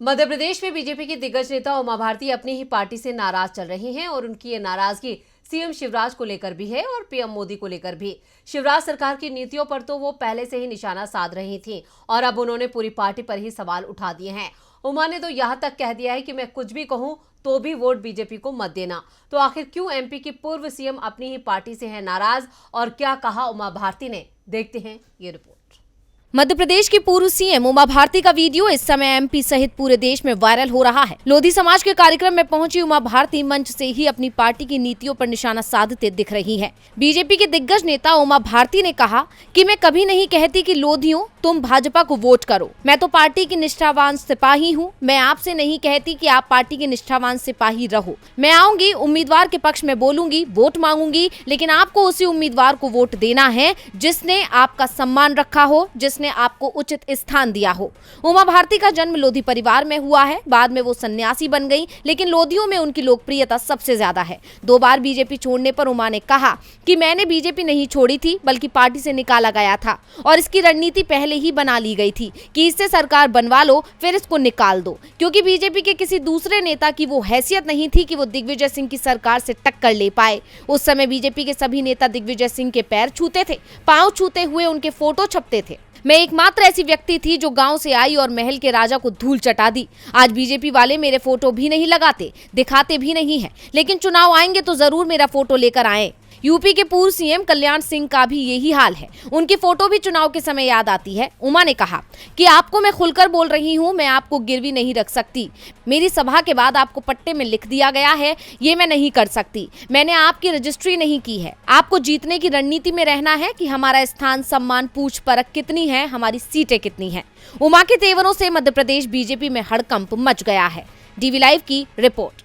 मध्य प्रदेश में बीजेपी की दिग्गज नेता उमा भारती अपनी ही पार्टी से नाराज चल रही हैं और उनकी ये नाराजगी सीएम शिवराज को लेकर भी है और पीएम मोदी को लेकर भी। शिवराज सरकार की नीतियों पर तो वो पहले से ही निशाना साध रही थी और अब उन्होंने पूरी पार्टी पर ही सवाल उठा दिए हैं। उमा ने तो यहां तक कह दिया है कि मैं कुछ भी कहूं तो भी वोट बीजेपी को मत देना। तो आखिर क्यों एमपी की पूर्व सीएम अपनी ही पार्टी से है नाराज और क्या कहा उमा भारती ने, देखते हैं ये रिपोर्ट। मध्य प्रदेश की पूर्व सीएम उमा भारती का वीडियो इस समय एमपी सहित पूरे देश में वायरल हो रहा है। लोधी समाज के कार्यक्रम में पहुंची उमा भारती मंच से ही अपनी पार्टी की नीतियों पर निशाना साधते दिख रही हैं। बीजेपी के दिग्गज नेता उमा भारती ने कहा कि मैं कभी नहीं कहती कि लोधियों तुम भाजपा को वोट करो, मैं तो पार्टी की निष्ठावान सिपाही हूँ। मैं आपसे नहीं कहती कि आप पार्टी के निष्ठावान सिपाही रहो। मैं आऊंगी, उम्मीदवार के पक्ष में बोलूंगी, वोट मांगूंगी, लेकिन आपको उसी उम्मीदवार को वोट देना है जिसने आपका सम्मान रखा हो, जिसने आपको उचित स्थान दिया हो। उमा भारती का जन्म लोधी परिवार में हुआ है। बाद में वो सन्यासी बन गई, लेकिन लोधियों में उनकी लोकप्रियता सबसे ज्यादा है। 2 बार बीजेपी छोड़ने पर उमा ने कहा कि मैंने बीजेपी नहीं छोड़ी थी, बल्कि पार्टी से निकाला गया था और इसकी रणनीति पहले ही बना ली गई थी कि इससे सरकार बनवा लो, फिर इसको निकाल दो, क्योंकि बीजेपी के किसी दूसरे नेता की वो हैसियत नहीं थी कि वो दिग्विजय सिंह की सरकार से टक्कर ले पाए। उस समय बीजेपी के सभी नेता दिग्विजय सिंह के पैर छूते थे, पांव छूते हुए उनके फोटो छपते थे। मैं एकमात्र ऐसी व्यक्ति थी जो गांव से आई और महल के राजा को धूल चटा दी। आज बीजेपी वाले मेरे फोटो भी नहीं लगाते, दिखाते भी नहीं है, लेकिन चुनाव आएंगे तो जरूर मेरा फोटो लेकर आए। यूपी के पूर्व सीएम कल्याण सिंह का भी यही हाल है। उनकी फोटो भी चुनाव के समय याद आती है। उमा ने कहा कि आपको मैं खुलकर बोल रही हूं, मैं आपको गिरवी नहीं रख सकती। मेरी सभा के बाद आपको पट्टे में लिख दिया गया है, ये मैं नहीं कर सकती। मैंने आपकी रजिस्ट्री नहीं की है। आपको जीतने की रणनीति में रहना है कि हमारा स्थान, सम्मान, पूछ परख कितनी है, हमारी सीटें कितनी हैं। उमा के तेवरों से मध्य प्रदेश बीजेपी में हड़कंप मच गया है। डीवी लाइव की रिपोर्ट।